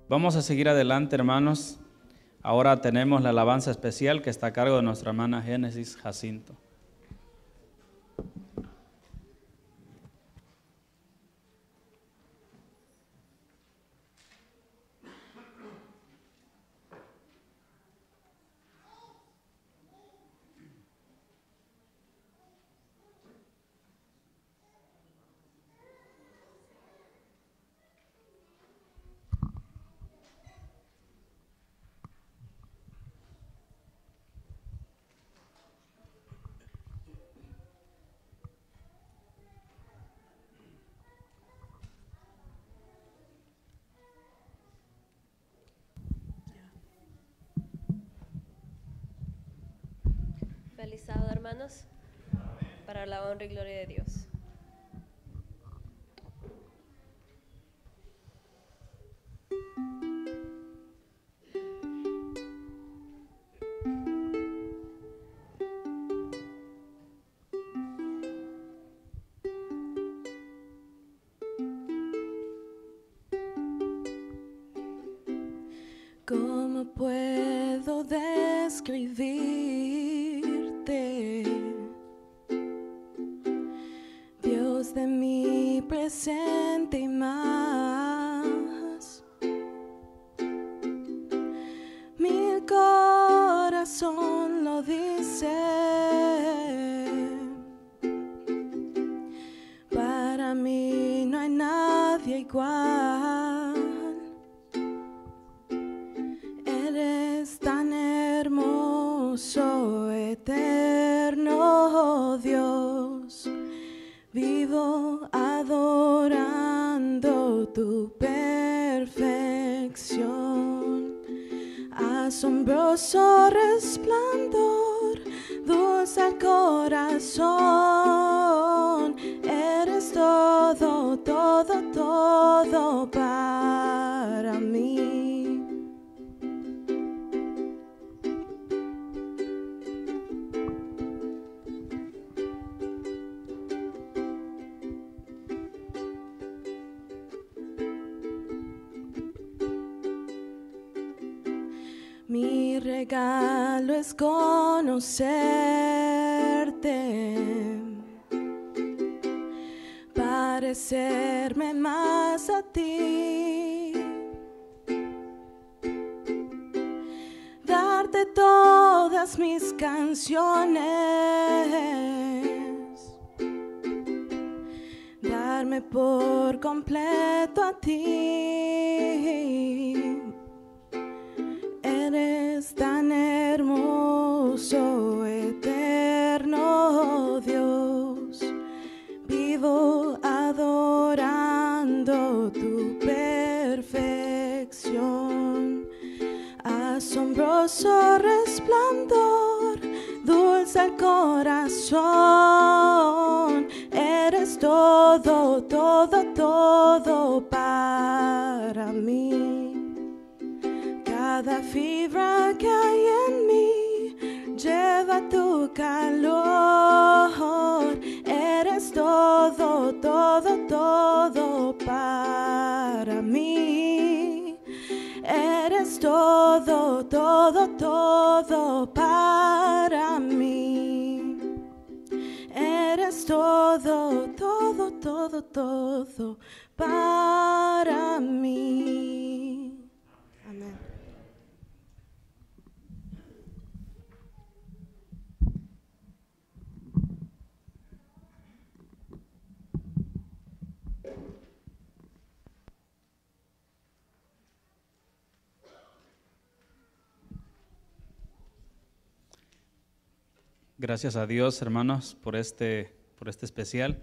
Vamos a seguir adelante, hermanos. Ahora tenemos la alabanza especial que está a cargo de nuestra hermana Génesis Jacinto. Feliz sábado, hermanos, para la honra y gloria de Dios. ¿Cómo puedo describirte, Dios de mi presente y más? Mi corazón lo dice, para mí no hay nadie igual. Eterno Dios, vivo adorando tu perfección. Asombroso resplandor, dulce al corazón. Eres todo, todo, todo para mí. Mi regalo es conocerte, parecerme más a ti, darte todas mis canciones, darme por completo a ti. Eres tan hermoso, eterno Dios, vivo adorando tu perfección. Asombroso resplandor, dulce al corazón. Eres todo, todo, todo para mí. Cada fibra que hay en mí lleva tu calor. Eres todo, todo, todo para mí. Eres todo, todo, todo para mí. Eres todo, todo, todo, todo para mí. Amén. Gracias a Dios, hermanos, por este especial.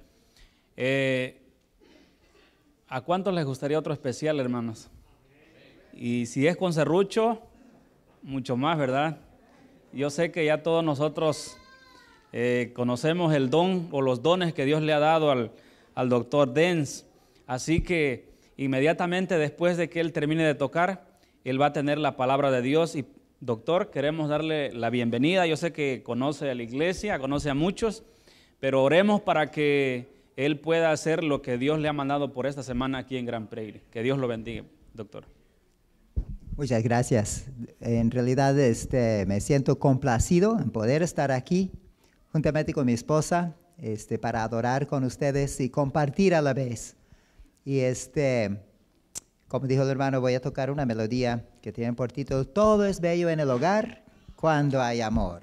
¿A cuántos les gustaría otro especial, hermanos? Y si es con serrucho, mucho más, ¿verdad? Yo sé que ya todos nosotros conocemos el don o los dones que Dios le ha dado al doctor Dens. Así que inmediatamente después de que él termine de tocar, él va a tener la palabra de Dios. Y doctor, queremos darle la bienvenida. Yo sé que conoce a la iglesia, conoce a muchos, pero oremos para que él pueda hacer lo que Dios le ha mandado por esta semana aquí en Grand Prairie. Que Dios lo bendiga, doctor. Muchas gracias. En realidad me siento complacido en poder estar aquí juntamente con mi esposa para adorar con ustedes y compartir a la vez. Y como dijo el hermano, voy a tocar una melodía que tiene por título Todo es bello en el hogar cuando hay amor.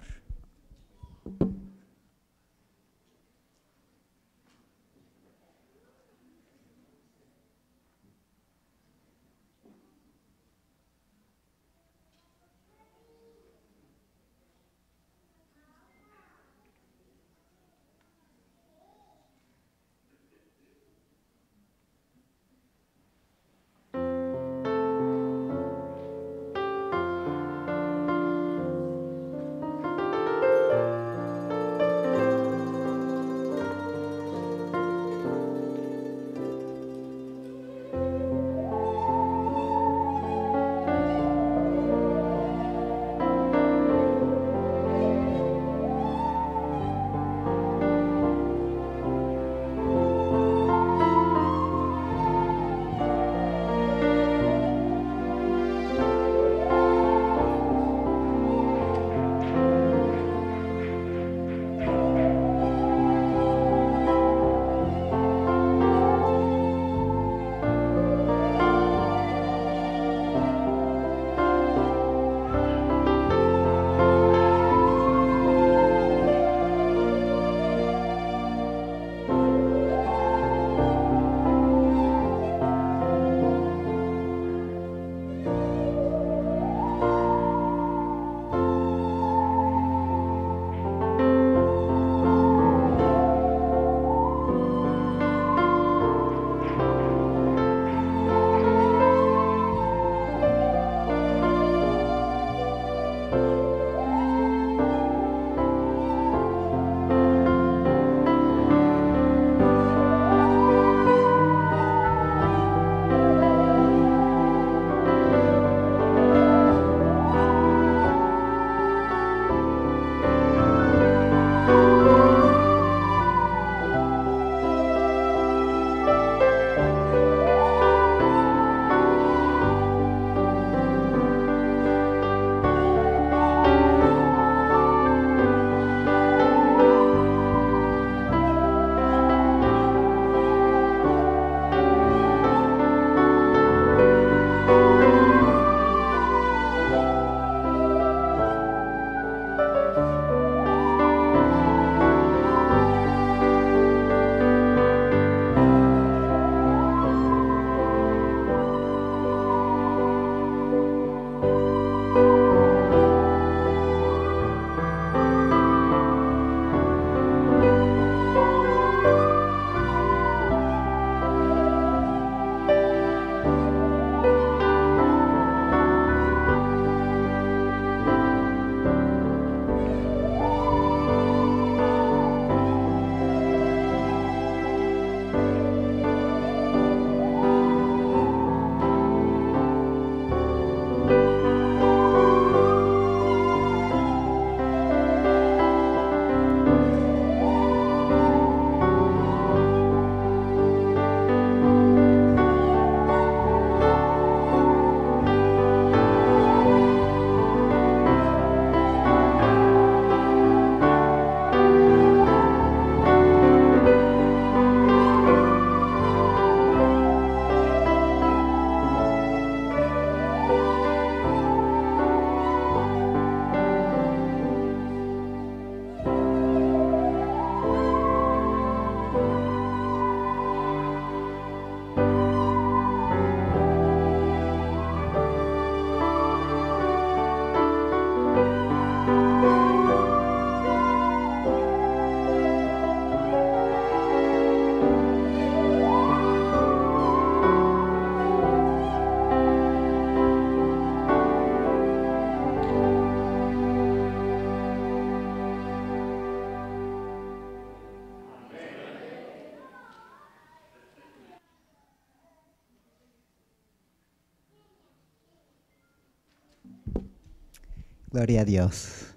Gloria a Dios.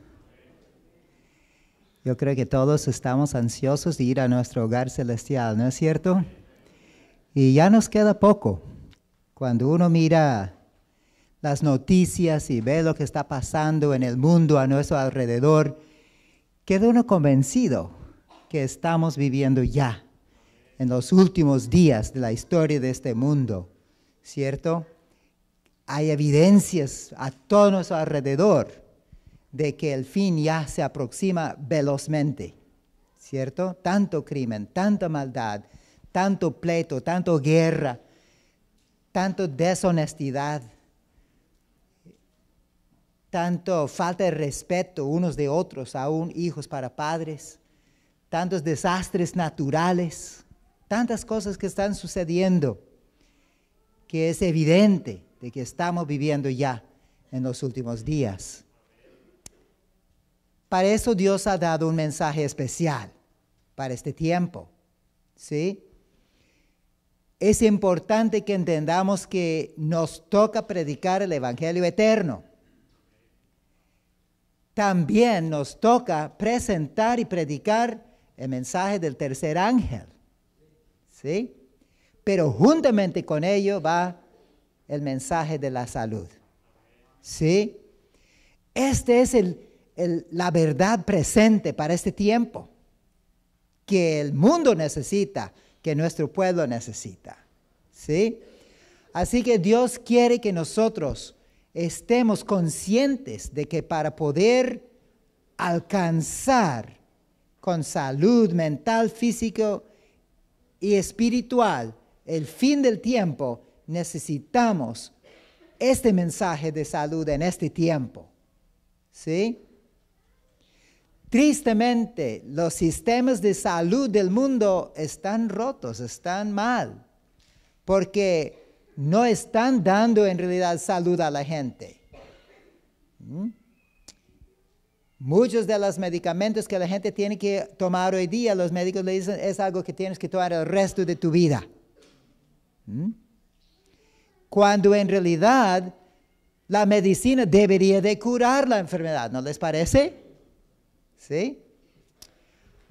Yo creo que todos estamos ansiosos de ir a nuestro hogar celestial, ¿no es cierto? Y ya nos queda poco. Cuando uno mira las noticias y ve lo que está pasando en el mundo a nuestro alrededor, queda uno convencido que estamos viviendo ya en los últimos días de la historia de este mundo, ¿cierto? Hay evidencias a todo nuestro alrededor de que el fin ya se aproxima velozmente, ¿cierto? Tanto crimen, tanta maldad, tanto pleito, tanto guerra, tanto deshonestidad, tanto falta de respeto unos de otros, aún hijos para padres, tantos desastres naturales, tantas cosas que están sucediendo, que es evidente de que estamos viviendo ya en los últimos días. Para eso Dios ha dado un mensaje especial para este tiempo, ¿sí? Es importante que entendamos que nos toca predicar el Evangelio eterno. También nos toca presentar y predicar el mensaje del tercer ángel, ¿sí? Pero juntamente con ello va el mensaje de la salud, ¿sí? Este es la verdad presente para este tiempo, que el mundo necesita, que nuestro pueblo necesita, ¿sí? Así que Dios quiere que nosotros estemos conscientes de que para poder alcanzar con salud mental, físico y espiritual el fin del tiempo, necesitamos este mensaje de salud en este tiempo, ¿sí? Tristemente, los sistemas de salud del mundo están rotos, están mal, porque no están dando en realidad salud a la gente. Muchos de los medicamentos que la gente tiene que tomar hoy día, los médicos le dicen, es algo que tienes que tomar el resto de tu vida. Cuando en realidad la medicina debería de curar la enfermedad, ¿no les parece? ¿Sí?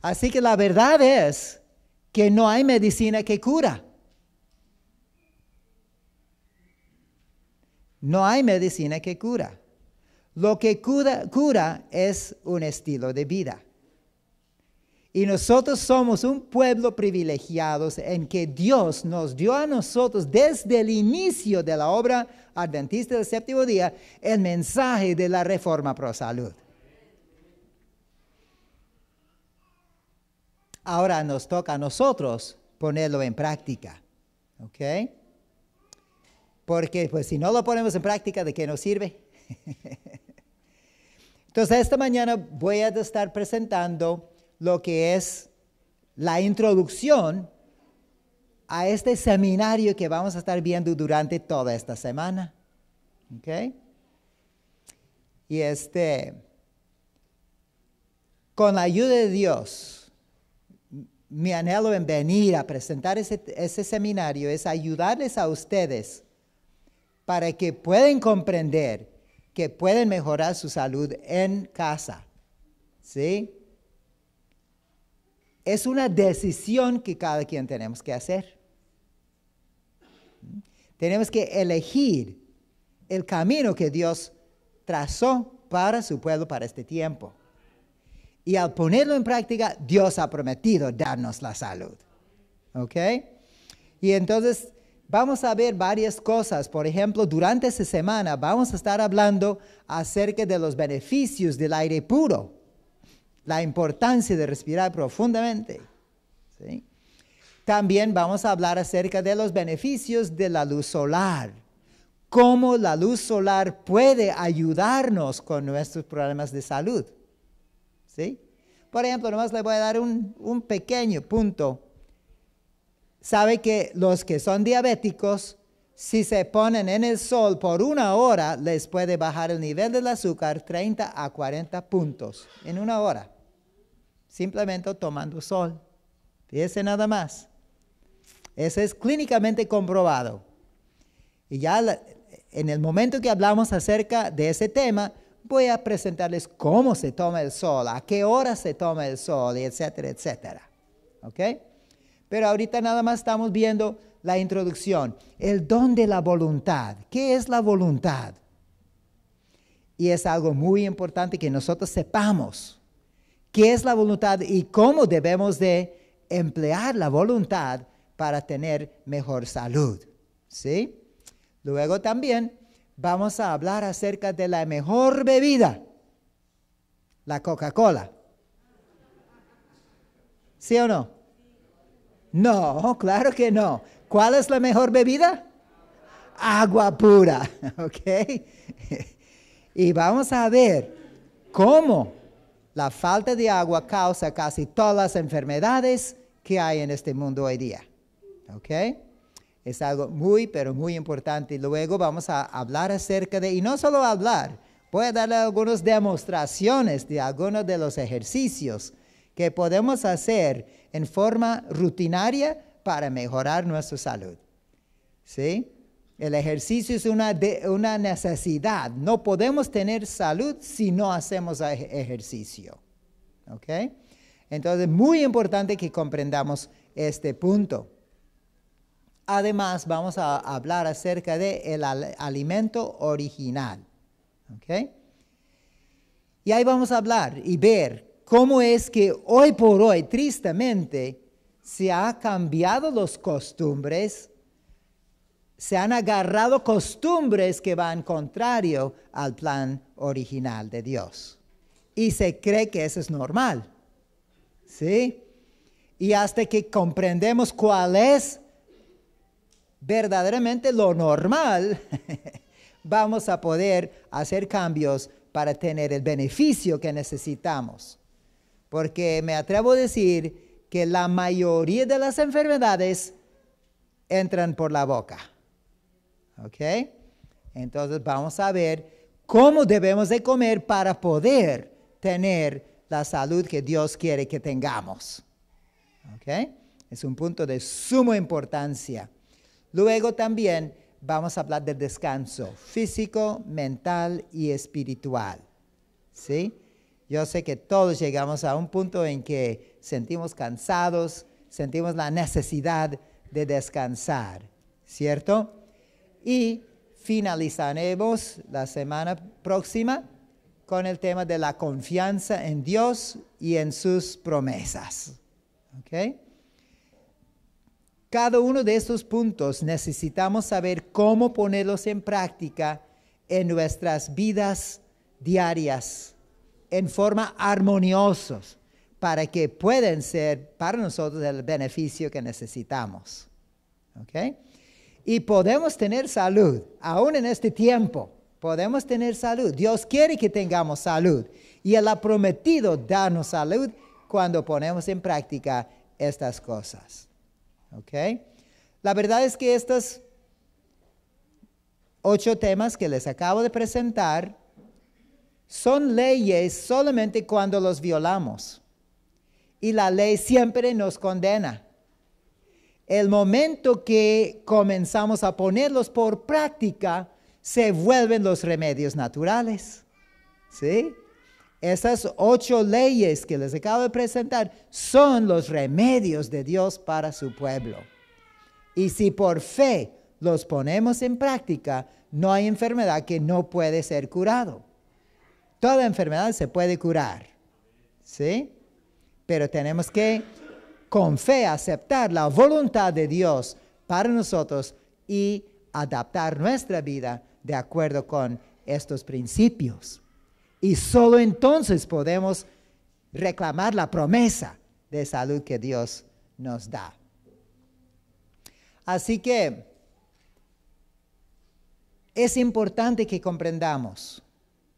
Así que la verdad es que no hay medicina que cura. No hay medicina que cura. Lo que cura es un estilo de vida. Y nosotros somos un pueblo privilegiado en que Dios nos dio a nosotros desde el inicio de la obra adventista del séptimo día el mensaje de la reforma pro salud. Ahora nos toca a nosotros ponerlo en práctica, ¿ok? Porque pues si no lo ponemos en práctica, ¿de qué nos sirve? Entonces esta mañana voy a estar presentando lo que es la introducción a este seminario que vamos a estar viendo durante toda esta semana, ¿ok? Y con la ayuda de Dios, mi anhelo en venir a presentar ese seminario es ayudarles a ustedes para que puedan comprender que pueden mejorar su salud en casa, ¿sí? Es una decisión que cada quien tenemos que hacer. Tenemos que elegir el camino que Dios trazó para su pueblo para este tiempo. Y al ponerlo en práctica, Dios ha prometido darnos la salud. ¿Ok? Y entonces vamos a ver varias cosas. Por ejemplo, durante esta semana vamos a estar hablando acerca de los beneficios del aire puro. La importancia de respirar profundamente. ¿Sí? También vamos a hablar acerca de los beneficios de la luz solar. Cómo la luz solar puede ayudarnos con nuestros problemas de salud. ¿Sí? Por ejemplo, nomás le voy a dar un pequeño punto. Sabe que los que son diabéticos, si se ponen en el sol por 1 hora, les puede bajar el nivel del azúcar 30 a 40 puntos en 1 hora. Simplemente tomando sol. Fíjese nada más. Eso es clínicamente comprobado. Y ya en el momento que hablamos acerca de ese tema, voy a presentarles cómo se toma el sol, a qué hora se toma el sol, etcétera, etcétera. ¿Ok? Pero ahorita nada más estamos viendo la introducción. El don de la voluntad. ¿Qué es la voluntad? Y es algo muy importante que nosotros sepamos qué es la voluntad y cómo debemos de emplear la voluntad para tener mejor salud. ¿Sí? Luego también vamos a hablar acerca de la mejor bebida, la Coca-Cola. ¿Sí o no? No, claro que no. ¿Cuál es la mejor bebida? Agua pura, ¿ok? Y vamos a ver cómo la falta de agua causa casi todas las enfermedades que hay en este mundo hoy día, ¿ok? Es algo muy, pero muy importante. Luego vamos a hablar acerca de, y no solo hablar, voy a darle algunas demostraciones de algunos de los ejercicios que podemos hacer en forma rutinaria para mejorar nuestra salud. ¿Sí? El ejercicio es una necesidad. No podemos tener salud si no hacemos ejercicio. ¿Ok? Entonces, muy importante que comprendamos este punto. Además, vamos a hablar acerca del alimento original. ¿Ok? Y ahí vamos a hablar y ver cómo es que hoy por hoy, tristemente, se han cambiado las costumbres, se han agarrado costumbres que van contrario al plan original de Dios. Y se cree que eso es normal. ¿Sí? Y hasta que comprendemos cuál es verdaderamente lo normal, vamos a poder hacer cambios para tener el beneficio que necesitamos. Porque me atrevo a decir que la mayoría de las enfermedades entran por la boca. ¿Ok? Entonces vamos a ver cómo debemos de comer para poder tener la salud que Dios quiere que tengamos. ¿Ok? Es un punto de suma importancia. Luego también vamos a hablar del descanso físico, mental y espiritual. ¿Sí? Yo sé que todos llegamos a un punto en que sentimos cansados, sentimos la necesidad de descansar, ¿cierto? Y finalizaremos la semana próxima con el tema de la confianza en Dios y en sus promesas. ¿Ok? Cada uno de estos puntos necesitamos saber cómo ponerlos en práctica en nuestras vidas diarias, en forma armoniosa, para que puedan ser para nosotros el beneficio que necesitamos. ¿Ok? Y podemos tener salud, aún en este tiempo, podemos tener salud. Dios quiere que tengamos salud y Él ha prometido darnos salud cuando ponemos en práctica estas cosas. ¿Ok? La verdad es que estos 8 temas que les acabo de presentar son leyes solamente cuando los violamos. Y la ley siempre nos condena. El momento que comenzamos a ponerlos por práctica, se vuelven los remedios naturales. ¿Sí? Esas 8 leyes que les acabo de presentar son los remedios de Dios para su pueblo. Y si por fe los ponemos en práctica, no hay enfermedad que no puede ser curado. Toda enfermedad se puede curar. ¿Sí? Pero tenemos que, con fe, aceptar la voluntad de Dios para nosotros y adaptar nuestra vida de acuerdo con estos principios. Y solo entonces podemos reclamar la promesa de salud que Dios nos da. Así que es importante que comprendamos,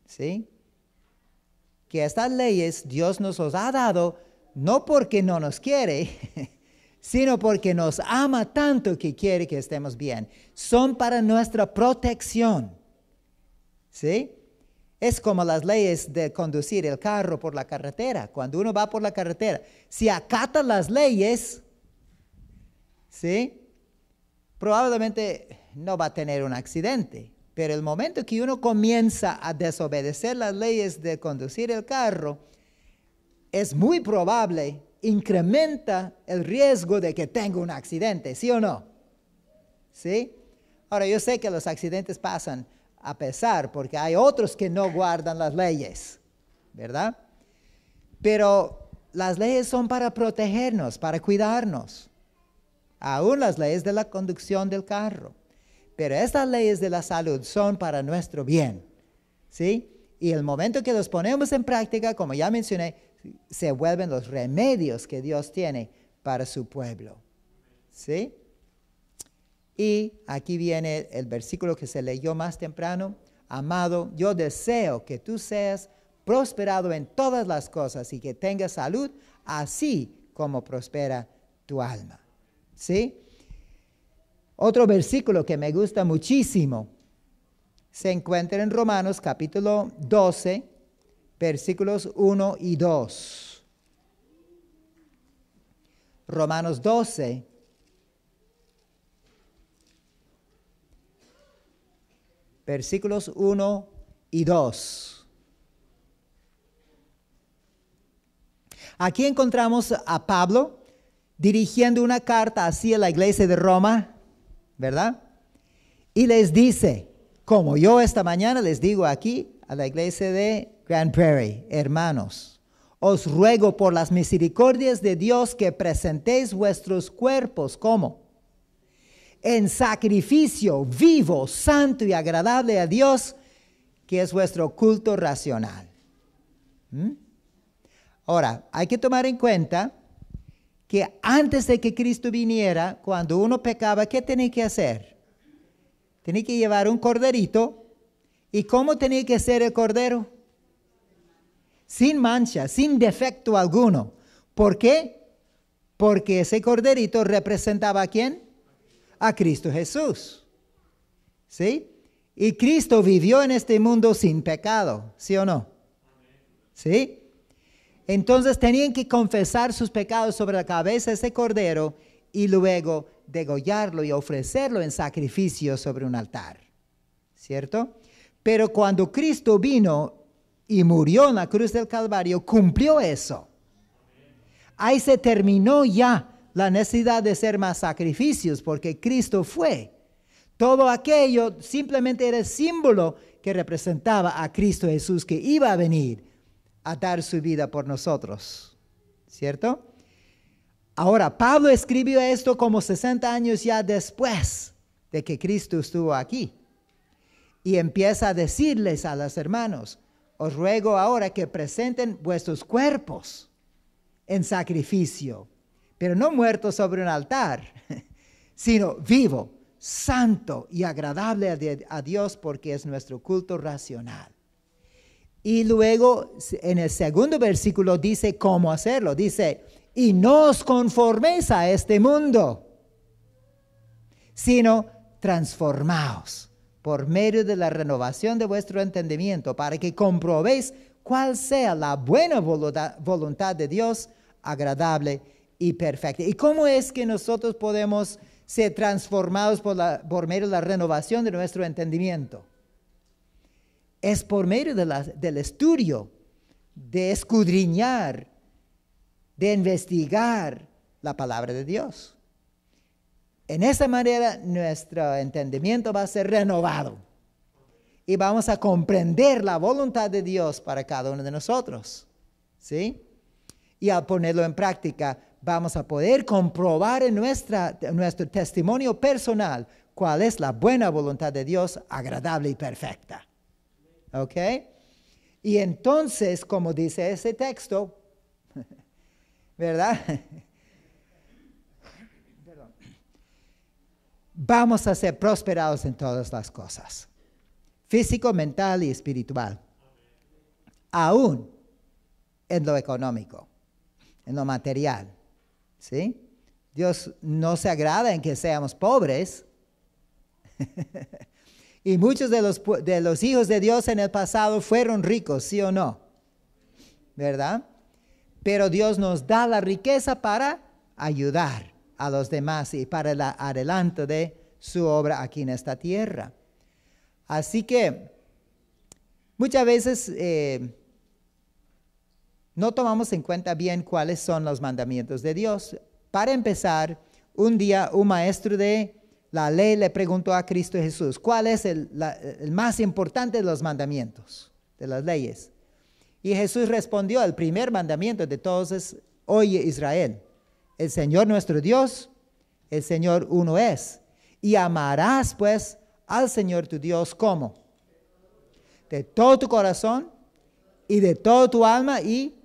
¿sí?, que estas leyes Dios nos las ha dado no porque no nos quiere, sino porque nos ama tanto que quiere que estemos bien. Son para nuestra protección. ¿Sí? Es como las leyes de conducir el carro por la carretera. Cuando uno va por la carretera, si acata las leyes, ¿sí?, probablemente no va a tener un accidente. Pero el momento que uno comienza a desobedecer las leyes de conducir el carro, es muy probable, incrementa el riesgo de que tenga un accidente, ¿sí o no? ¿Sí? Ahora, yo sé que los accidentes pasan a pesar, porque hay otros que no guardan las leyes, ¿verdad? Pero las leyes son para protegernos, para cuidarnos. Aún las leyes de la conducción del carro. Pero estas leyes de la salud son para nuestro bien, ¿sí? Y el momento que los ponemos en práctica, como ya mencioné, se vuelven los remedios que Dios tiene para su pueblo, ¿sí? Y aquí viene el versículo que se leyó más temprano. Amado, yo deseo que tú seas prosperado en todas las cosas y que tengas salud, así como prospera tu alma. ¿Sí? Otro versículo que me gusta muchísimo se encuentra en Romanos capítulo 12, versículos 1 y 2. Romanos 12, versículos 1 y 2. Aquí encontramos a Pablo dirigiendo una carta así a la iglesia de Roma, ¿verdad? Y les dice, como yo esta mañana les digo aquí a la iglesia de Grand Prairie, hermanos, os ruego por las misericordias de Dios que presentéis vuestros cuerpos, ¿cómo? En sacrificio vivo, santo y agradable a Dios, que es vuestro culto racional. Ahora, hay que tomar en cuenta que antes de que Cristo viniera, cuando uno pecaba, ¿qué tenía que hacer? Tenía que llevar un corderito. ¿Y cómo tenía que ser el cordero? Sin mancha, sin defecto alguno. ¿Por qué? Porque ese corderito representaba ¿a quién? A Cristo Jesús. ¿Sí? Y Cristo vivió en este mundo sin pecado, ¿sí o no? ¿Sí? Entonces tenían que confesar sus pecados sobre la cabeza de ese cordero y luego degollarlo y ofrecerlo en sacrificio sobre un altar. ¿Cierto? Pero cuando Cristo vino y murió en la cruz del Calvario, cumplió eso. Ahí se terminó ya la necesidad de hacer más sacrificios porque Cristo fue. Todo aquello simplemente era el símbolo que representaba a Cristo Jesús que iba a venir a dar su vida por nosotros, ¿cierto? Ahora, Pablo escribió esto como 60 años ya después de que Cristo estuvo aquí. Y empieza a decirles a los hermanos, os ruego ahora que presenten vuestros cuerpos en sacrificio, pero no muertos sobre un altar, sino vivo, santo y agradable a Dios porque es nuestro culto racional. Y luego en el segundo versículo dice cómo hacerlo. Dice, y no os conforméis a este mundo, sino transformaos por medio de la renovación de vuestro entendimiento para que comprobéis cuál sea la buena voluntad de Dios, agradable y perfecta. ¿Y cómo es que nosotros podemos ser transformados por medio de la renovación de nuestro entendimiento? Es por medio del estudio, de escudriñar, de investigar la palabra de Dios. En esa manera nuestro entendimiento va a ser renovado y vamos a comprender la voluntad de Dios para cada uno de nosotros, ¿sí? Y al ponerlo en práctica vamos a poder comprobar en nuestro testimonio personal cuál es la buena voluntad de Dios, agradable y perfecta. ¿Ok? Y entonces, como dice ese texto, ¿verdad? Vamos a ser prosperados en todas las cosas, físico, mental y espiritual, aún en lo económico, en lo material, ¿sí? Dios no se agrada en que seamos pobres. Y muchos de los hijos de Dios en el pasado fueron ricos, ¿sí o no? ¿Verdad? Pero Dios nos da la riqueza para ayudar a los demás y para el adelanto de su obra aquí en esta tierra. Así que muchas veces no tomamos en cuenta bien cuáles son los mandamientos de Dios. Para empezar, un día un maestro de la ley le preguntó a Cristo Jesús, ¿cuál es el más importante de los mandamientos, de las leyes? Y Jesús respondió, el primer mandamiento de todos es, oye Israel, el Señor nuestro Dios, el Señor uno es. Y amarás pues al Señor tu Dios, ¿cómo? De todo tu corazón y de toda tu alma y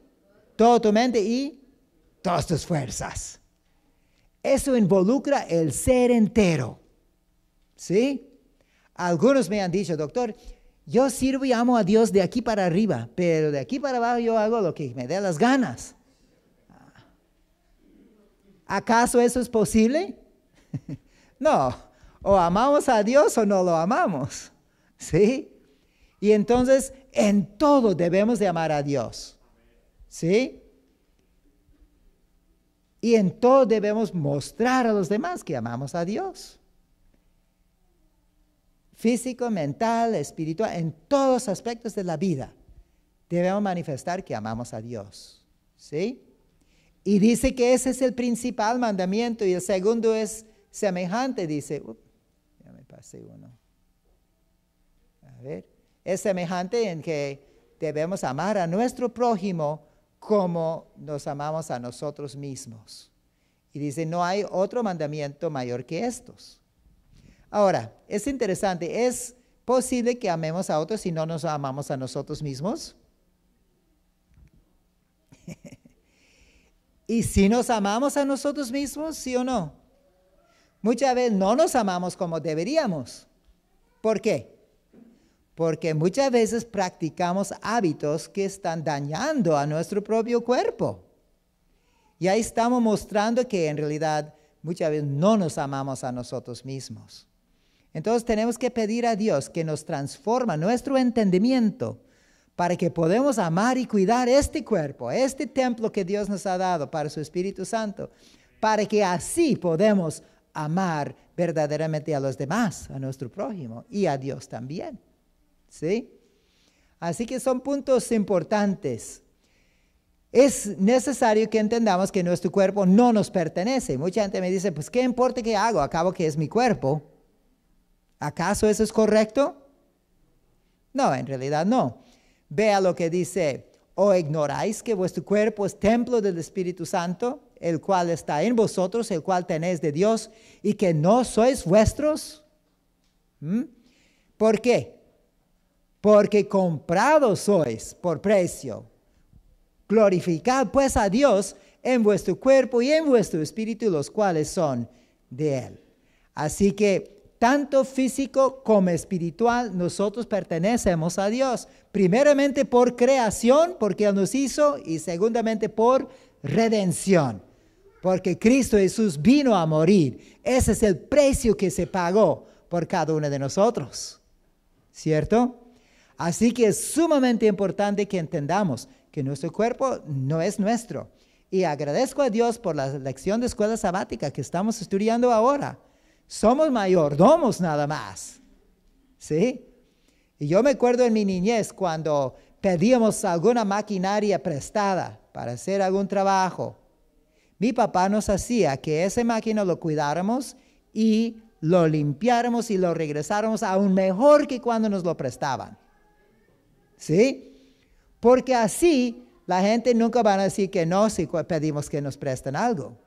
toda tu mente y todas tus fuerzas. Eso involucra el ser entero. ¿Sí? Algunos me han dicho, doctor, yo sirvo y amo a Dios de aquí para arriba, pero de aquí para abajo yo hago lo que me dé las ganas. ¿Acaso eso es posible? No, o amamos a Dios o no lo amamos. ¿Sí? Y entonces en todo debemos de amar a Dios. ¿Sí? Y en todo debemos mostrar a los demás que amamos a Dios. Físico, mental, espiritual, en todos los aspectos de la vida debemos manifestar que amamos a Dios. ¿Sí? Y dice que ese es el principal mandamiento y el segundo es semejante, dice. Ya me pasé uno. A ver. Es semejante en que debemos amar a nuestro prójimo como nos amamos a nosotros mismos. Y dice, no hay otro mandamiento mayor que estos. Ahora, es interesante, ¿es posible que amemos a otros si no nos amamos a nosotros mismos? ¿Y si nos amamos a nosotros mismos, sí o no? Muchas veces no nos amamos como deberíamos. ¿Por qué? Porque muchas veces practicamos hábitos que están dañando a nuestro propio cuerpo. Y ahí estamos mostrando que en realidad muchas veces no nos amamos a nosotros mismos. Entonces tenemos que pedir a Dios que nos transforme nuestro entendimiento para que podamos amar y cuidar este cuerpo, este templo que Dios nos ha dado para su Espíritu Santo, para que así podamos amar verdaderamente a los demás, a nuestro prójimo y a Dios también. ¿Sí? Así que son puntos importantes. Es necesario que entendamos que nuestro cuerpo no nos pertenece. Mucha gente me dice, pues, ¿qué importa qué hago? Acabo que es mi cuerpo. ¿Acaso eso es correcto? No, en realidad no. Vea lo que dice, ¿o ignoráis que vuestro cuerpo es templo del Espíritu Santo, el cual está en vosotros, el cual tenéis de Dios, y que no sois vuestros? ¿Por qué? Porque comprados sois por precio. Glorificad pues a Dios en vuestro cuerpo y en vuestro espíritu, los cuales son de Él. Así que tanto físico como espiritual, nosotros pertenecemos a Dios. Primeramente por creación, porque Él nos hizo, y segundamente por redención, porque Cristo Jesús vino a morir. Ese es el precio que se pagó por cada uno de nosotros. ¿Cierto? Así que es sumamente importante que entendamos que nuestro cuerpo no es nuestro. Y agradezco a Dios por la lección de escuela sabática que estamos estudiando ahora. Somos mayordomos nada más. ¿Sí? Y yo me acuerdo en mi niñez cuando pedíamos alguna maquinaria prestada para hacer algún trabajo. Mi papá nos hacía que esa máquina lo cuidáramos y lo limpiáramos y lo regresáramos aún mejor que cuando nos lo prestaban. ¿Sí? Porque así la gente nunca va a decir que no si pedimos que nos presten algo.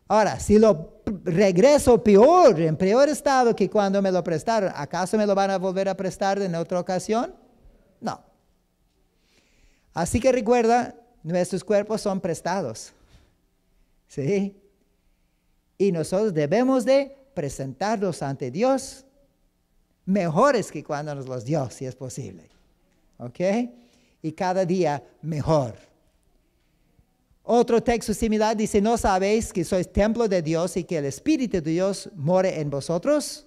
Ahora, si lo regreso peor, en peor estado que cuando me lo prestaron, ¿acaso me lo van a volver a prestar en otra ocasión? No. Así que recuerda, nuestros cuerpos son prestados. ¿Sí? Y nosotros debemos de presentarlos ante Dios mejores que cuando nos los dio, si es posible. ¿Ok? Y cada día mejor. Otro texto similar dice, ¿no sabéis que sois templo de Dios y que el Espíritu de Dios more en vosotros?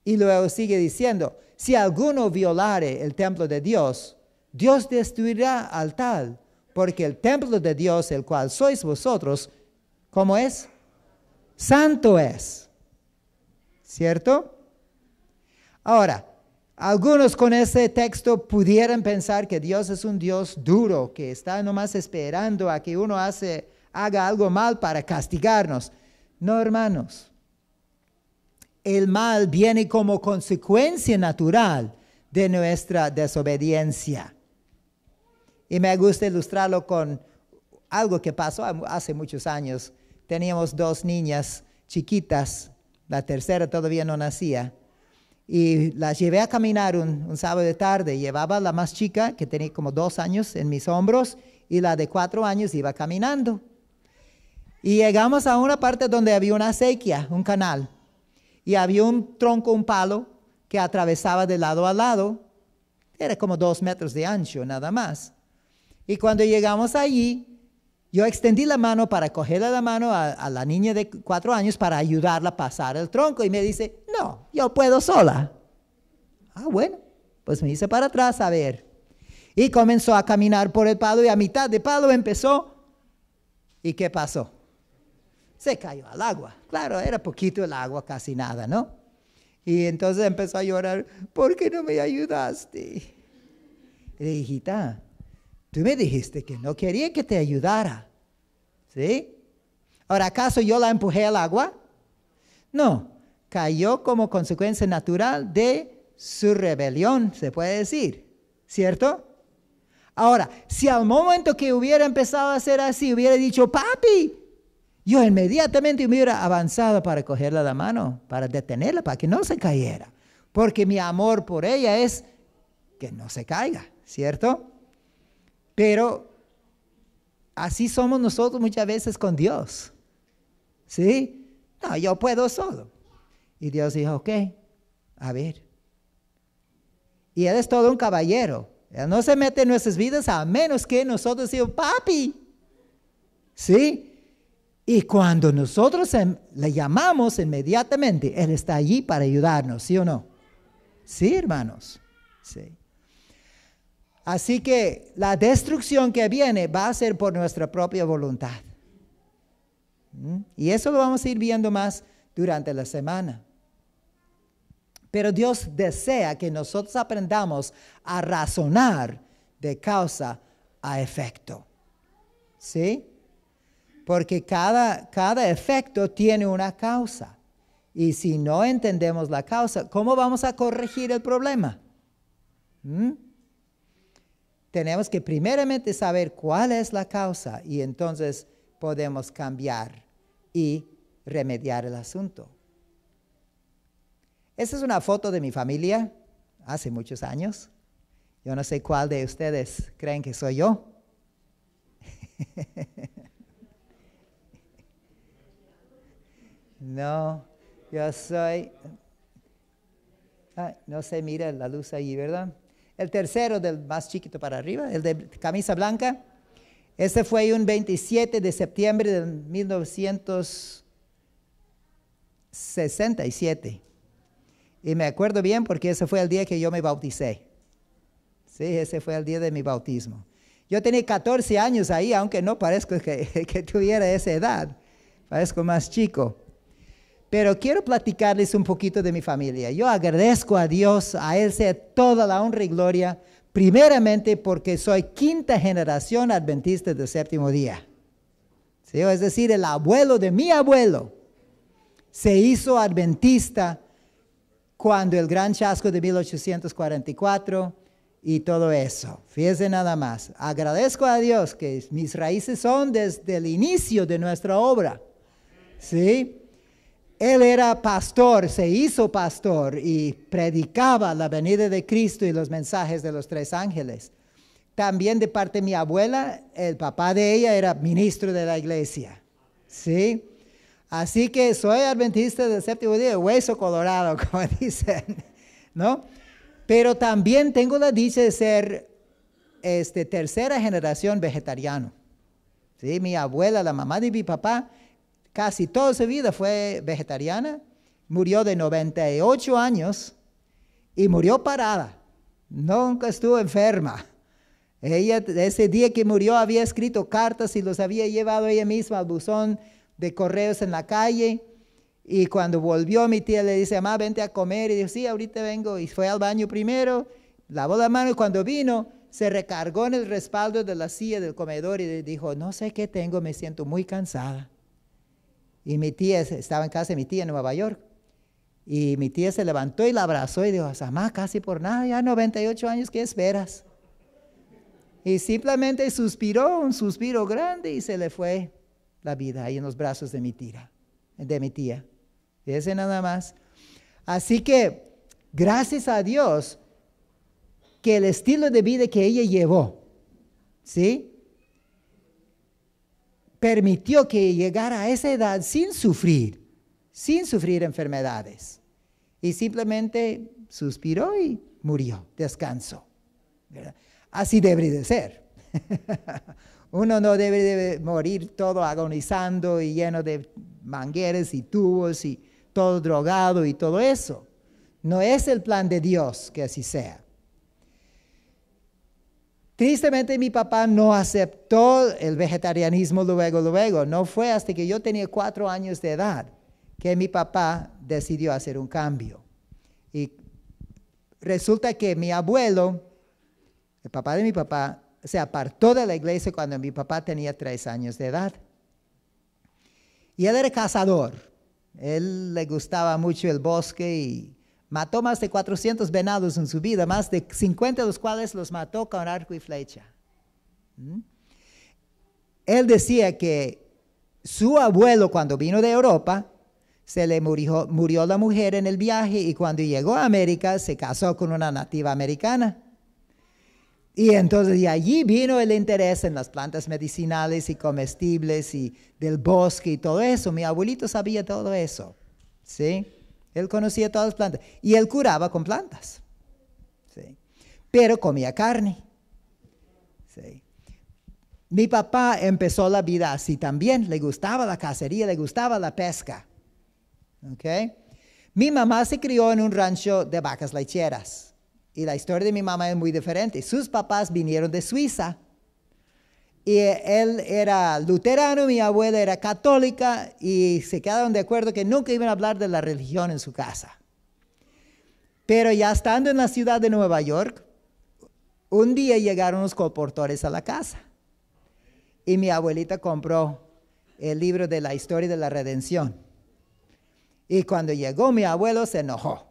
Y luego sigue diciendo, si alguno violare el templo de Dios, Dios destruirá al tal, porque el templo de Dios, el cual sois vosotros, ¿cómo es? Santo es. ¿Cierto? Ahora, algunos con ese texto pudieran pensar que Dios es un Dios duro, que está nomás esperando a que uno haga algo mal para castigarnos. No, hermanos. el mal viene como consecuencia natural de nuestra desobediencia. Y me gusta ilustrarlo con algo que pasó hace muchos años. Teníamos 2 niñas chiquitas, la tercera todavía no nacía, y las llevé a caminar un sábado de tarde. Llevaba la más chica, que tenía como 2 años, en mis hombros, y la de 4 años iba caminando. Y llegamos a una parte donde había una acequia, un canal, y había un tronco, un palo, que atravesaba de lado a lado. Era como 2 metros de ancho, nada más. Y cuando llegamos allí, yo extendí la mano para cogerle la mano a la niña de 4 años para ayudarla a pasar el tronco. Y me dice, no, yo puedo sola. Ah, bueno, pues me hice para atrás a ver. Y comenzó a caminar por el palo y a mitad de palo empezó. ¿Y qué pasó? Se cayó al agua. Claro, era poquito el agua, casi nada, ¿no? Y entonces empezó a llorar, ¿por qué no me ayudaste? Y le dije, hijita, tú me dijiste que no quería que te ayudara, ¿sí? Ahora, ¿acaso yo la empujé al agua? No, cayó como consecuencia natural de su rebelión, se puede decir, ¿cierto? Ahora, si al momento que hubiera empezado a hacer así, hubiera dicho, papi, yo inmediatamente hubiera avanzado para cogerla la mano, para detenerla, para que no se cayera. Porque mi amor por ella es que no se caiga, ¿cierto? Pero así somos nosotros muchas veces con Dios. ¿Sí? No, yo puedo solo. Y Dios dijo, ok, a ver. Y Él es todo un caballero. Él no se mete en nuestras vidas a menos que nosotros digamos, papi. ¿Sí? Y cuando nosotros le llamamos inmediatamente, Él está allí para ayudarnos, ¿sí o no? Sí, hermanos. Sí. Así que la destrucción que viene va a ser por nuestra propia voluntad. Y eso lo vamos a ir viendo más durante la semana. Pero Dios desea que nosotros aprendamos a razonar de causa a efecto. ¿Sí? Porque cada efecto tiene una causa. Y si no entendemos la causa, ¿cómo vamos a corregir el problema? Tenemos que primeramente saber cuál es la causa y entonces podemos cambiar y remediar el asunto. Esta es una foto de mi familia hace muchos años. Yo no sé cuál de ustedes creen que soy yo. No, yo soy, no se mira la luz ahí, ¿verdad? El tercero, del más chiquito para arriba, el de camisa blanca, ese fue un 27 de septiembre de 1967. Y me acuerdo bien porque ese fue el día que yo me bauticé. Sí, ese fue el día de mi bautismo. Yo tenía 14 años ahí, aunque no parezco que tuviera esa edad. Parezco más chico. Pero quiero platicarles un poquito de mi familia. Yo agradezco a Dios, a Él sea toda la honra y gloria, primeramente porque soy 5ª generación adventista del 7º día. ¿Sí? Es decir, el abuelo de mi abuelo se hizo adventista cuando el gran chasco de 1844 y todo eso. Fíjense nada más. Agradezco a Dios que mis raíces son desde el inicio de nuestra obra. ¿Sí? Él era pastor, se hizo pastor y predicaba la venida de Cristo y los mensajes de los 3 ángeles. También de parte de mi abuela, el papá de ella era ministro de la iglesia. ¿Sí? Así que soy adventista del 7º día, hueso colorado, como dicen, ¿no? Pero también tengo la dicha de ser 3ª generación vegetariano. ¿Sí? Mi abuela, la mamá de mi papá, casi toda su vida fue vegetariana, murió de 98 años y murió parada, nunca estuvo enferma. Ella, ese día que murió, había escrito cartas y los había llevado ella misma al buzón de correos en la calle. Y cuando volvió, mi tía le dice, mamá, vente a comer. Y dijo, sí, ahorita vengo. Y fue al baño primero, lavó la mano y cuando vino, se recargó en el respaldo de la silla del comedor y dijo, no sé qué tengo, me siento muy cansada. Y mi tía, estaba en casa de mi tía en Nueva York. Y mi tía se levantó y la abrazó y dijo, mamá, casi por nada, ya 98 años, ¿qué esperas? Y simplemente suspiró, un suspiro grande y se le fue la vida ahí en los brazos de mi tía. Ese nada más. Así que, gracias a Dios, que el estilo de vida que ella llevó, ¿sí?, permitió que llegara a esa edad sin sufrir enfermedades. Y simplemente suspiró y murió, descansó, ¿verdad? Así debe de ser. Uno no debe de morir todo agonizando y lleno de mangueras y tubos y todo drogado y todo eso. No es el plan de Dios que así sea. Tristemente mi papá no aceptó el vegetarianismo luego. No fue hasta que yo tenía 4 años de edad que mi papá decidió hacer un cambio. Y resulta que mi abuelo, el papá de mi papá, se apartó de la iglesia cuando mi papá tenía 3 años de edad. Y él era cazador. Él le gustaba mucho el bosque y mató más de 400 venados en su vida, más de 50 de los cuales los mató con arco y flecha. Él decía que su abuelo, cuando vino de Europa, se le murió la mujer en el viaje y cuando llegó a América se casó con una nativa americana. Y entonces de allí vino el interés en las plantas medicinales y comestibles y del bosque y todo eso. Mi abuelito sabía todo eso, ¿sí? Él conocía todas las plantas y él curaba con plantas, ¿sí? Pero comía carne, ¿sí? Mi papá empezó la vida así también. Le gustaba la cacería, le gustaba la pesca. ¿Okay? Mi mamá se crió en un rancho de vacas lecheras. Y la historia de mi mamá es muy diferente. Sus papás vinieron de Suiza. Y él era luterano, mi abuela era católica. Y se quedaron de acuerdo que nunca iban a hablar de la religión en su casa. Pero ya estando en la ciudad de Nueva York, un día llegaron los colportores a la casa. Y mi abuelita compró el libro de la historia de la redención. Y cuando llegó mi abuelo se enojó.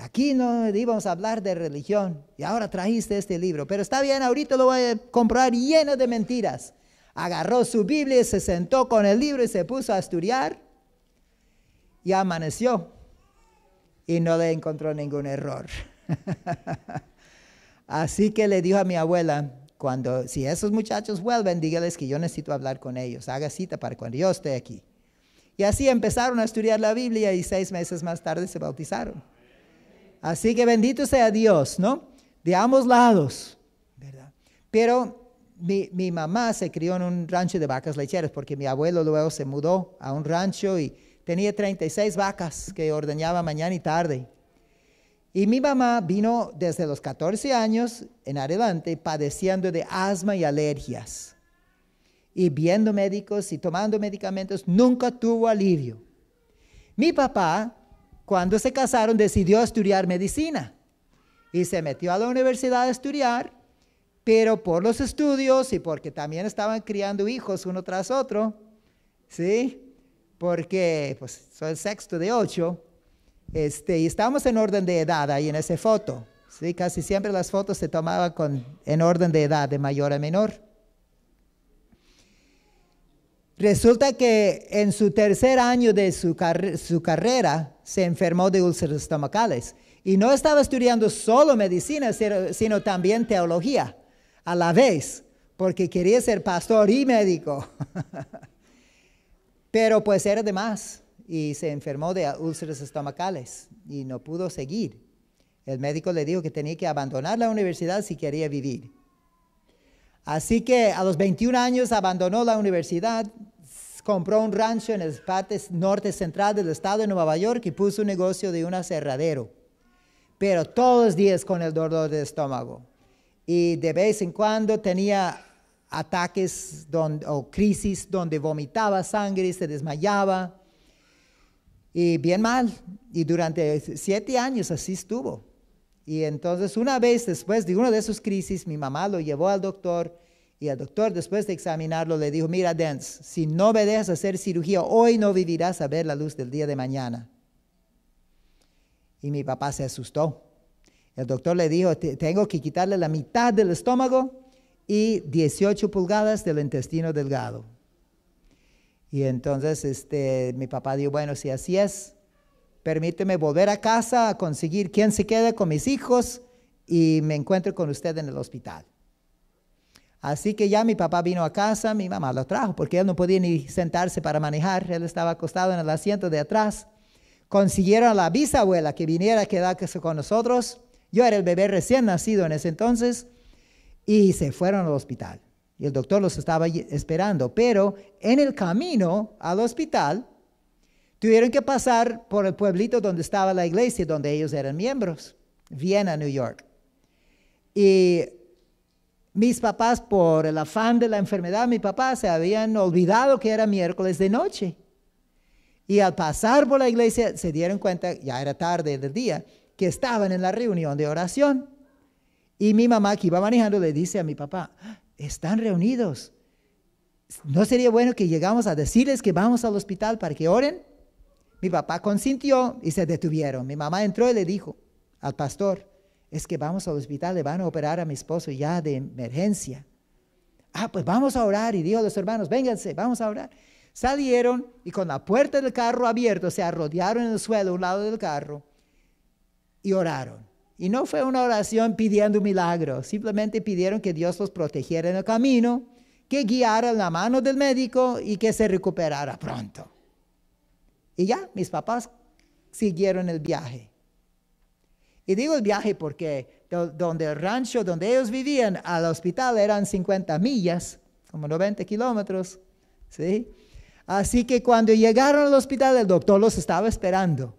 Aquí no íbamos a hablar de religión y ahora trajiste este libro. Pero está bien, ahorita lo voy a comprar lleno de mentiras. Agarró su Biblia y se sentó con el libro y se puso a estudiar. Y amaneció. Y no le encontró ningún error. Así que le dijo a mi abuela, si esos muchachos vuelven, dígales que yo necesito hablar con ellos. Haga cita para cuando yo esté aquí. Y así empezaron a estudiar la Biblia y 6 meses más tarde se bautizaron. Así que bendito sea Dios, ¿no? De ambos lados, ¿verdad? Pero mi mamá se crió en un rancho de vacas lecheras porque mi abuelo luego se mudó a un rancho y tenía 36 vacas que ordeñaba mañana y tarde. Y mi mamá vino desde los 14 años en adelante padeciendo de asma y alergias. Y viendo médicos y tomando medicamentos, nunca tuvo alivio. Mi papá, cuando se casaron, decidió estudiar medicina. Y se metió a la universidad a estudiar, pero por los estudios y porque también estaban criando hijos uno tras otro, ¿sí? Porque pues soy el sexto de 8, y estamos en orden de edad ahí en esa foto. ¿Sí? Casi siempre las fotos se tomaban en orden de edad, de mayor a menor. Resulta que en su tercer año de su carrera se enfermó de úlceras estomacales. Y no estaba estudiando solo medicina, sino también teología a la vez, porque quería ser pastor y médico. Pero pues era de más y se enfermó de úlceras estomacales y no pudo seguir. El médico le dijo que tenía que abandonar la universidad si quería vivir. Así que a los 21 años abandonó la universidad, compró un rancho en la parte norte central del estado de Nueva York y puso un negocio de un aserradero. Pero todos los días con el dolor de estómago. Y de vez en cuando tenía ataques o crisis donde vomitaba sangre y se desmayaba. Y bien mal. Y durante 7 años así estuvo. Y entonces una vez después de una de esas crisis, mi mamá lo llevó al doctor y el doctor después de examinarlo le dijo, mira Dance, si no me dejas hacer cirugía, hoy no vivirás a ver la luz del día de mañana. Y mi papá se asustó. El doctor le dijo, tengo que quitarle la mitad del estómago y 18 pulgadas del intestino delgado. Y entonces mi papá dijo, bueno, si así es, permíteme volver a casa a conseguir quién se quede con mis hijos y me encuentro con usted en el hospital. Así que ya mi papá vino a casa, mi mamá lo trajo porque él no podía ni sentarse para manejar, él estaba acostado en el asiento de atrás. Consiguieron a la bisabuela que viniera a quedarse con nosotros. Yo era el bebé recién nacido en ese entonces y se fueron al hospital. Y el doctor los estaba esperando, pero en el camino al hospital tuvieron que pasar por el pueblito donde estaba la iglesia, donde ellos eran miembros, Vienna, New York. Y mis papás, por el afán de la enfermedad, mi papá se habían olvidado que era miércoles de noche. Y al pasar por la iglesia se dieron cuenta, ya era tarde del día, que estaban en la reunión de oración. Y mi mamá, que iba manejando, le dice a mi papá, están reunidos. ¿No sería bueno que llegamos a decirles que vamos al hospital para que oren? Mi papá consintió y se detuvieron. Mi mamá entró y le dijo al pastor, es que vamos al hospital, le van a operar a mi esposo ya de emergencia. Pues vamos a orar. Y dijo a los hermanos, vénganse, vamos a orar. Salieron y con la puerta del carro abierta se arrodillaron en el suelo a un lado del carro y oraron. Y no fue una oración pidiendo un milagro, simplemente pidieron que Dios los protegiera en el camino, que guiara la mano del médico y que se recuperara pronto. Y ya, mis papás siguieron el viaje. Y digo el viaje porque donde el rancho donde ellos vivían al hospital eran 50 millas, como 90 kilómetros, ¿sí? Así que cuando llegaron al hospital, el doctor los estaba esperando.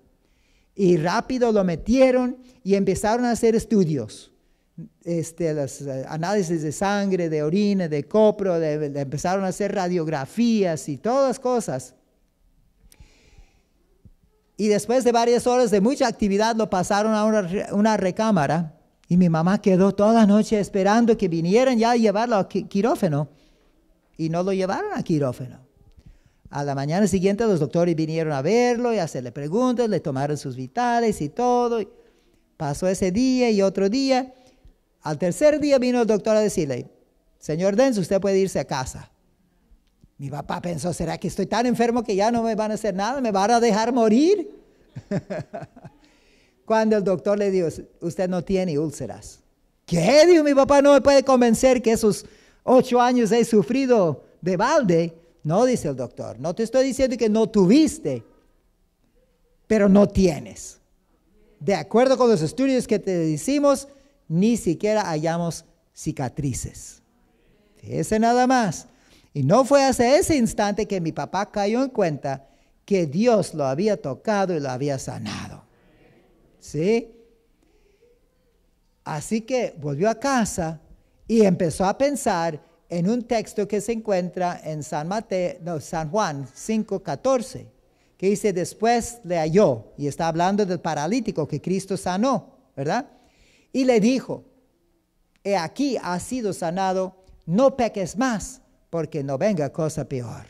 Y rápido lo metieron y empezaron a hacer estudios. Los análisis de sangre, de orina, de copro, empezaron a hacer radiografías y todas las cosas. Y después de varias horas de mucha actividad, lo pasaron a una recámara. Y mi mamá quedó toda la noche esperando que vinieran ya a llevarlo a quirófano. Y no lo llevaron a quirófano. A la mañana siguiente los doctores vinieron a verlo y a hacerle preguntas, le tomaron sus vitales y todo. Pasó ese día y otro día. Al tercer día vino el doctor a decirle, señor Denz, usted puede irse a casa. Mi papá pensó, ¿será que estoy tan enfermo que ya no me van a hacer nada? ¿Me van a dejar morir? Cuando el doctor le dijo, usted no tiene úlceras. ¿Qué? Dijo mi papá, no me puede convencer que esos 8 años he sufrido de balde. No, dice el doctor, no te estoy diciendo que no tuviste, pero no tienes. De acuerdo con los estudios que te hicimos, ni siquiera hallamos cicatrices. Fíjese nada más. Y no fue hasta ese instante que mi papá cayó en cuenta que Dios lo había tocado y lo había sanado. ¿Sí? Así que volvió a casa y empezó a pensar en un texto que se encuentra en San Juan 5:14, que dice, después le halló, y está hablando del paralítico que Cristo sanó, ¿verdad? Y le dijo, he aquí has sido sanado, no peques más, porque no venga cosa peor.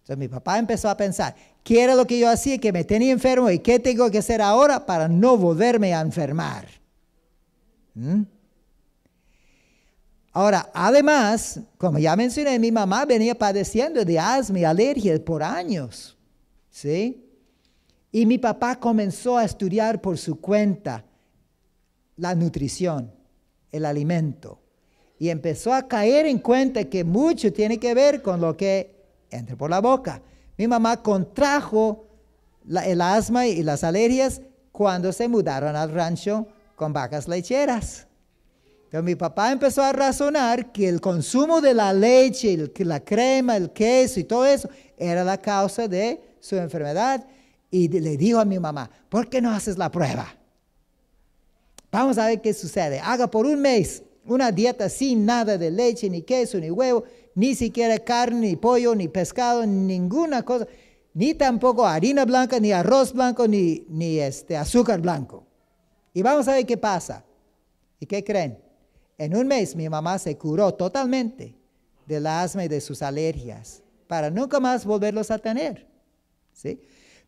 Entonces mi papá empezó a pensar, ¿qué era lo que yo hacía que me tenía enfermo y qué tengo que hacer ahora para no volverme a enfermar? Ahora, además, como ya mencioné, mi mamá venía padeciendo de asma y alergias por años, ¿sí? Y mi papá comenzó a estudiar por su cuenta la nutrición, el alimento, y empezó a caer en cuenta que mucho tiene que ver con lo que entra por la boca. Mi mamá contrajo el asma y las alergias cuando se mudaron al rancho con vacas lecheras. Entonces mi papá empezó a razonar que el consumo de la leche, la crema, el queso y todo eso era la causa de su enfermedad. Y le dijo a mi mamá, ¿por qué no haces la prueba? Vamos a ver qué sucede. Haga por un mes una dieta sin nada de leche, ni queso, ni huevo, ni siquiera carne, ni pollo, ni pescado, ninguna cosa. Ni tampoco harina blanca, ni arroz blanco, ni azúcar blanco. Y vamos a ver qué pasa. ¿Y qué creen? En un mes mi mamá se curó totalmente del asma y de sus alergias para nunca más volverlos a tener. ¿Sí?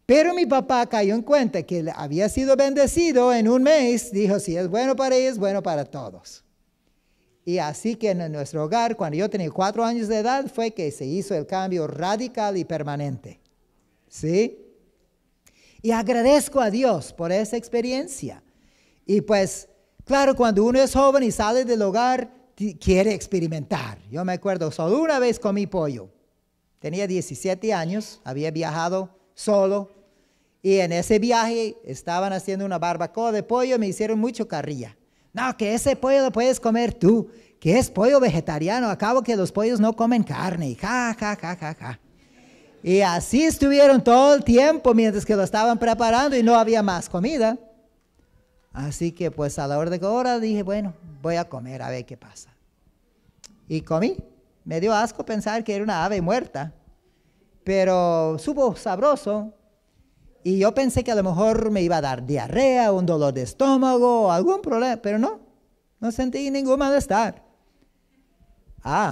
Pero mi papá cayó en cuenta que había sido bendecido en un mes. Dijo, si es bueno para ellos, es bueno para todos. Y así que en nuestro hogar, cuando yo tenía 4 años de edad, fue que se hizo el cambio radical y permanente. ¿Sí? Y agradezco a Dios por esa experiencia. Y pues, claro, cuando uno es joven y sale del hogar, quiere experimentar. Yo me acuerdo, solo una vez comí pollo. Tenía 17 años, había viajado solo. Y en ese viaje estaban haciendo una barbacoa de pollo y me hicieron mucho carrilla. No, que ese pollo lo puedes comer tú, que es pollo vegetariano. Acabo que los pollos no comen carne. Ja, ja, ja, ja, ja. Y así estuvieron todo el tiempo mientras que lo estaban preparando y no había más comida. Así que pues a la hora dije, bueno, voy a comer a ver qué pasa. Y comí. Me dio asco pensar que era una ave muerta, pero supo sabroso. Y yo pensé que a lo mejor me iba a dar diarrea, un dolor de estómago, o algún problema, pero no sentí ningún malestar.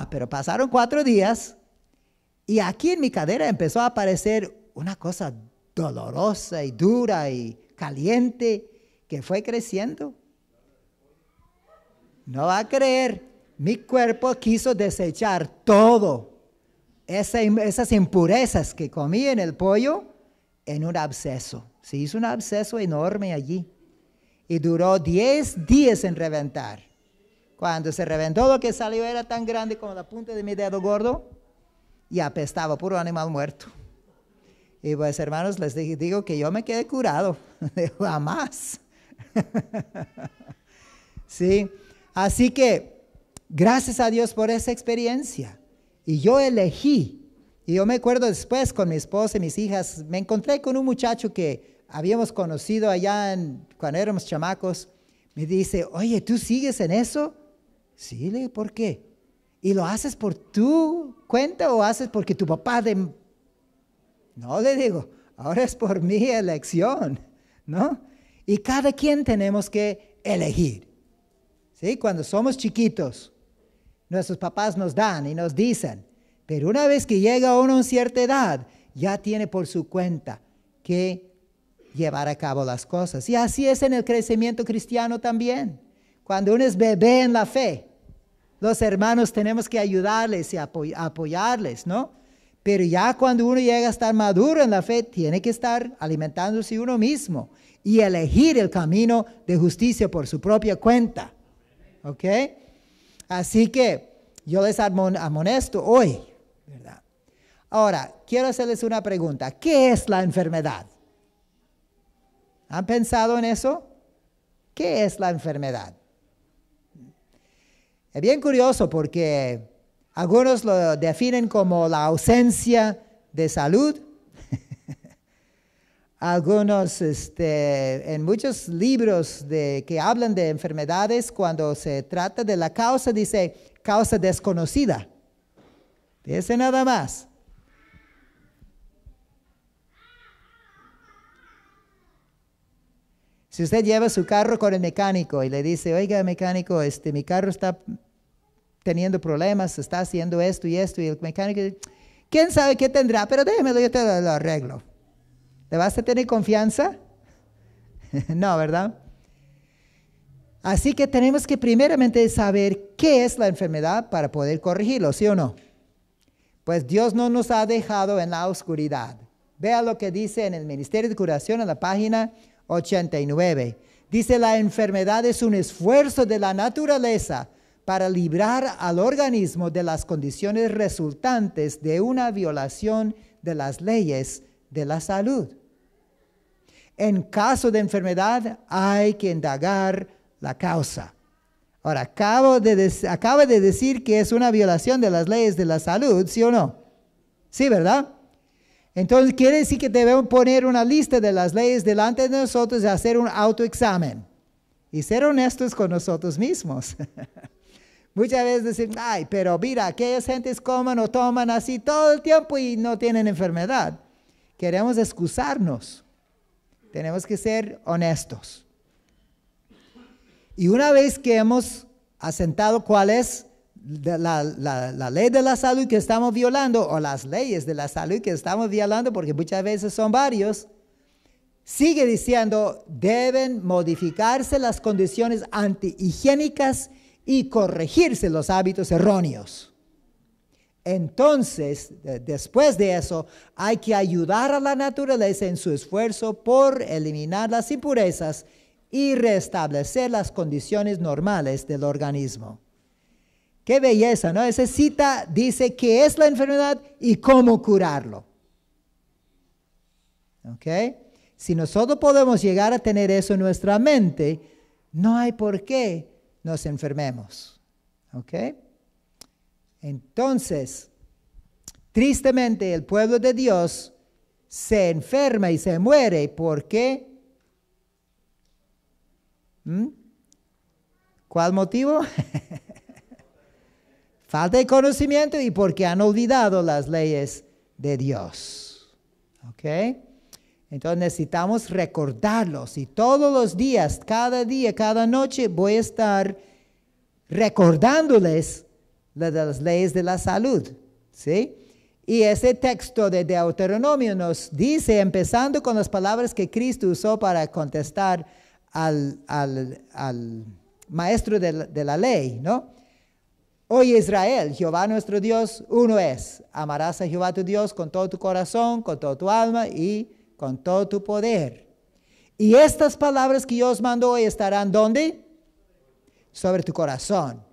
Pero pasaron 4 días y aquí en mi cadera empezó a aparecer una cosa dolorosa y dura y caliente que fue creciendo. No va a creer, mi cuerpo quiso desechar todo, esas impurezas que comí en el pollo, en un absceso. Se hizo un absceso enorme allí y duró 10 días en reventar. Cuando se reventó, lo que salió era tan grande como la punta de mi dedo gordo y apestaba, puro animal muerto. Y pues, hermanos, les digo que yo me quedé curado. Jamás. Sí. Así que, gracias a Dios por esa experiencia. Y yo elegí. Y yo me acuerdo después con mi esposa y mis hijas, me encontré con un muchacho que habíamos conocido allá cuando éramos chamacos. Me dice, oye, ¿tú sigues en eso? Sí, le digo, ¿por qué? ¿Y lo haces por tu cuenta o haces porque tu papá No, le digo, ahora es por mi elección, ¿no? Y cada quien tenemos que elegir. ¿Sí? Cuando somos chiquitos, nuestros papás nos dan y nos dicen, pero una vez que llega uno a cierta edad, ya tiene por su cuenta que llevar a cabo las cosas. Y así es en el crecimiento cristiano también. Cuando uno es bebé en la fe, los hermanos tenemos que ayudarles y apoyarles, ¿no? Pero ya cuando uno llega a estar maduro en la fe, tiene que estar alimentándose uno mismo y elegir el camino de justicia por su propia cuenta. ¿Ok? Así que yo les amonesto hoy, ¿verdad? Ahora, quiero hacerles una pregunta. ¿Qué es la enfermedad? ¿Han pensado en eso? ¿Qué es la enfermedad? Es bien curioso porque algunos lo definen como la ausencia de salud. Algunos, en muchos libros que hablan de enfermedades, cuando se trata de la causa, dice causa desconocida. Fíjense nada más. Si usted lleva su carro con el mecánico y le dice, oiga, mecánico, mi carro está teniendo problemas, está haciendo esto y esto, y el mecánico dice, ¿quién sabe qué tendrá? Pero déjemelo, yo te lo arreglo. ¿Le vas a tener confianza? No, ¿verdad? Así que tenemos que primeramente saber qué es la enfermedad para poder corregirlo, ¿sí o no? Pues Dios no nos ha dejado en la oscuridad. Vea lo que dice en el Ministerio de Curación en la página 89. Dice, la enfermedad es un esfuerzo de la naturaleza para librar al organismo de las condiciones resultantes de una violación de las leyes de la salud. En caso de enfermedad hay que indagar la causa. Ahora, acaba de decir que es una violación de las leyes de la salud, ¿sí o no? Sí, ¿verdad? Entonces quiere decir que debemos poner una lista de las leyes delante de nosotros y hacer un autoexamen. Y ser honestos con nosotros mismos. Muchas veces decimos, ay, pero mira, aquellas gentes comen o toman así todo el tiempo y no tienen enfermedad. Queremos excusarnos. Tenemos que ser honestos. Y una vez que hemos asentado cuál es la ley de la salud que estamos violando o las leyes de la salud que estamos violando, porque muchas veces son varios, sigue diciendo, deben modificarse las condiciones antihigiénicas y corregirse los hábitos erróneos. Entonces, después de eso, hay que ayudar a la naturaleza en su esfuerzo por eliminar las impurezas y restablecer las condiciones normales del organismo. Qué belleza, ¿no? Esa cita dice qué es la enfermedad y cómo curarlo. ¿Ok? Si nosotros podemos llegar a tener eso en nuestra mente, no hay por qué nos enfermemos. ¿Ok? Entonces, tristemente el pueblo de Dios se enferma y se muere. ¿Por qué? ¿Cuál motivo? Falta de conocimiento y porque han olvidado las leyes de Dios. ¿Ok? Entonces necesitamos recordarlos y todos los días, cada día, cada noche voy a estar recordándoles las leyes de la salud. ¿Sí? Y ese texto de Deuteronomio nos dice, empezando con las palabras que Cristo usó para contestar al maestro de la ley, ¿no? Oye Israel, Jehová nuestro Dios, uno es. Amarás a Jehová tu Dios con todo tu corazón, con toda tu alma y con todo tu poder. Y estas palabras que yo os mando hoy estarán, ¿dónde? Sobre tu corazón.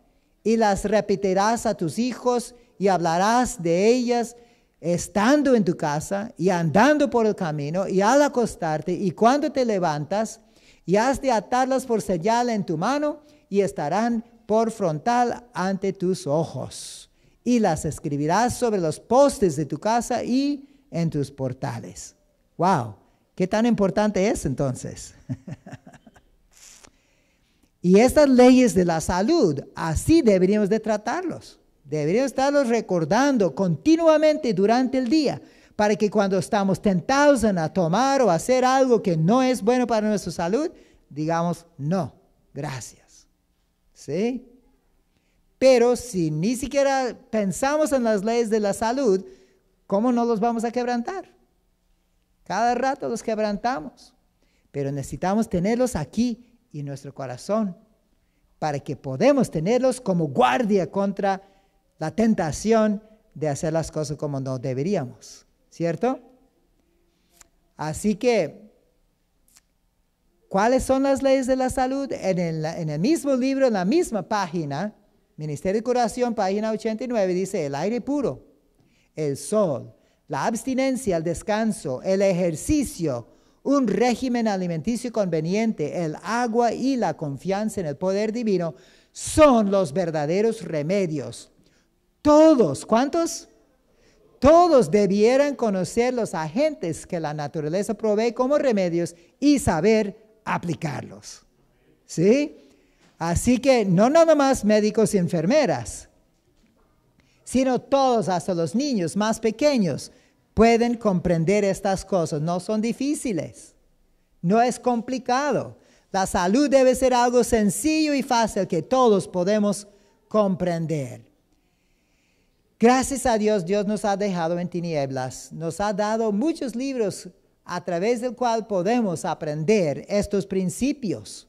Y las repetirás a tus hijos y hablarás de ellas estando en tu casa y andando por el camino y al acostarte y cuando te levantas, y has de atarlas por señal en tu mano y estarán por frontal ante tus ojos. Y las escribirás sobre los postes de tu casa y en tus portales. ¡Wow! ¿Qué tan importante es entonces? Y estas leyes de la salud, así deberíamos de tratarlos. Deberíamos estarlos recordando continuamente durante el día, para que cuando estamos tentados a tomar o hacer algo que no es bueno para nuestra salud, digamos, no, gracias. ¿Sí? Pero si ni siquiera pensamos en las leyes de la salud, ¿cómo no los vamos a quebrantar? Cada rato los quebrantamos. Pero necesitamos tenerlos aquí en nuestro corazón, para que podamos tenerlos como guardia contra la tentación de hacer las cosas como no deberíamos. ¿Cierto? Así que, ¿cuáles son las leyes de la salud? En el mismo libro, en la misma página, Ministerio de Curación, página 89, dice el aire puro, el sol, la abstinencia, el descanso, el ejercicio, un régimen alimenticio conveniente, el agua y la confianza en el poder divino son los verdaderos remedios. Todos, ¿cuántos? Todos debieran conocer los agentes que la naturaleza provee como remedios y saber aplicarlos. ¿Sí? Así que no nada más médicos y enfermeras, sino todos, hasta los niños más pequeños, pueden comprender estas cosas. No son difíciles, no es complicado. La salud debe ser algo sencillo y fácil que todos podemos comprender. Gracias a Dios, Dios nos ha dejado en tinieblas, nos ha dado muchos libros a través del cual podemos aprender estos principios.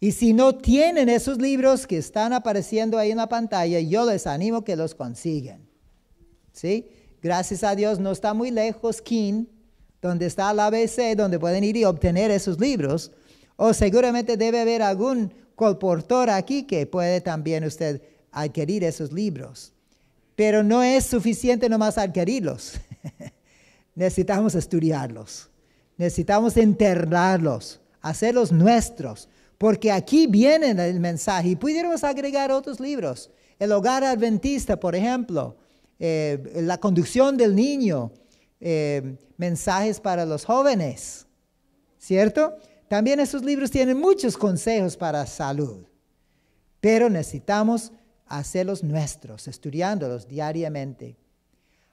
Y si no tienen esos libros que están apareciendo ahí en la pantalla, yo les animo que los consigan. ¿Sí? Gracias a Dios no está muy lejos King, donde está la ABC, donde pueden ir y obtener esos libros. O seguramente debe haber algún colportor aquí que puede también usted adquirir esos libros. Pero no es suficiente nomás adquirirlos. Necesitamos estudiarlos. Necesitamos internarlos, hacerlos nuestros. Porque aquí viene el mensaje. Y pudiéramos agregar otros libros. El Hogar Adventista, por ejemplo. La conducción del niño. Mensajes para los jóvenes. ¿Cierto? También esos libros tienen muchos consejos para salud. Pero necesitamos hacerlos nuestros, estudiándolos diariamente.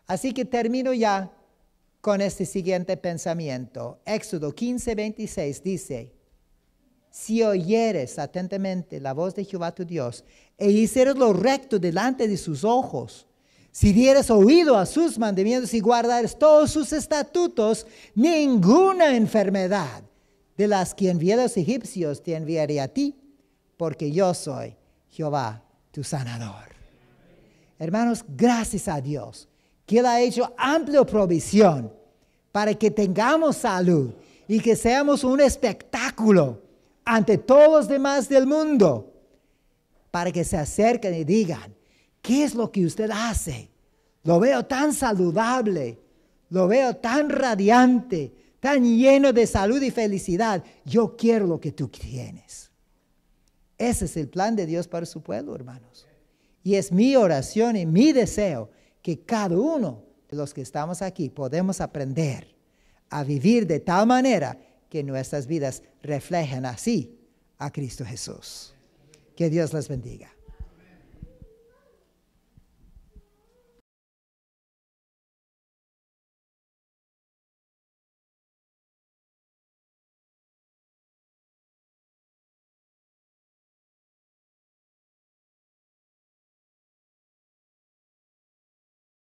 Así que termino ya con este siguiente pensamiento. Éxodo 15:26 dice, si oyeres atentamente la voz de Jehová tu Dios, e hicieres lo recto delante de sus ojos, si dieres oído a sus mandamientos y guardares todos sus estatutos, ninguna enfermedad de las que envié a los egipcios, te enviaré a ti, porque yo soy Jehová, tu sanador. Hermanos, gracias a Dios, que Él ha hecho amplia provisión para que tengamos salud y que seamos un espectáculo ante todos los demás del mundo, para que se acerquen y digan, ¿qué es lo que usted hace? Lo veo tan saludable, lo veo tan radiante, tan lleno de salud y felicidad. Yo quiero lo que tú tienes. Ese es el plan de Dios para su pueblo, hermanos. Y es mi oración y mi deseo que cada uno de los que estamos aquí podemos aprender a vivir de tal manera que nuestras vidas reflejen así a Cristo Jesús. Que Dios les bendiga.